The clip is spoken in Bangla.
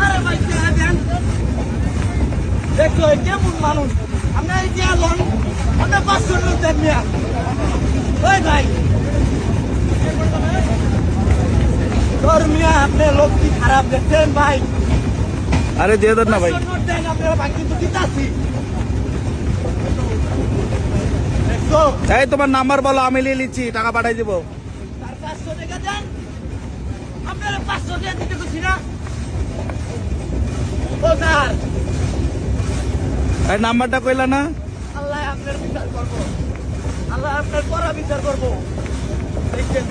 আরে ভাই দেন দেখো কেমন মানুষ আমরা এই যে আলোন আমরা 500 লোক দেন মিয়া ওই ভাই তোর মিয়া আপনি লোক কি খারাপ দেখছেন ভাই আরে দিয়ে দেন না ভাই আপনারা বাকি তো দিতাছি দেখো এই তোমার নাম্বার বলো আমি নিয়ে নিচ্ছি টাকা পাঠাই দিব তার 500 টাকা দেন আপনারা 500 টাকা দিতে খুশি না ও স্যার এই নাম্বারটা কইলা না আল্লাহ আপনার বিচার করবো আল্লাহ আপনার পরা বিচার করবো দেখছেন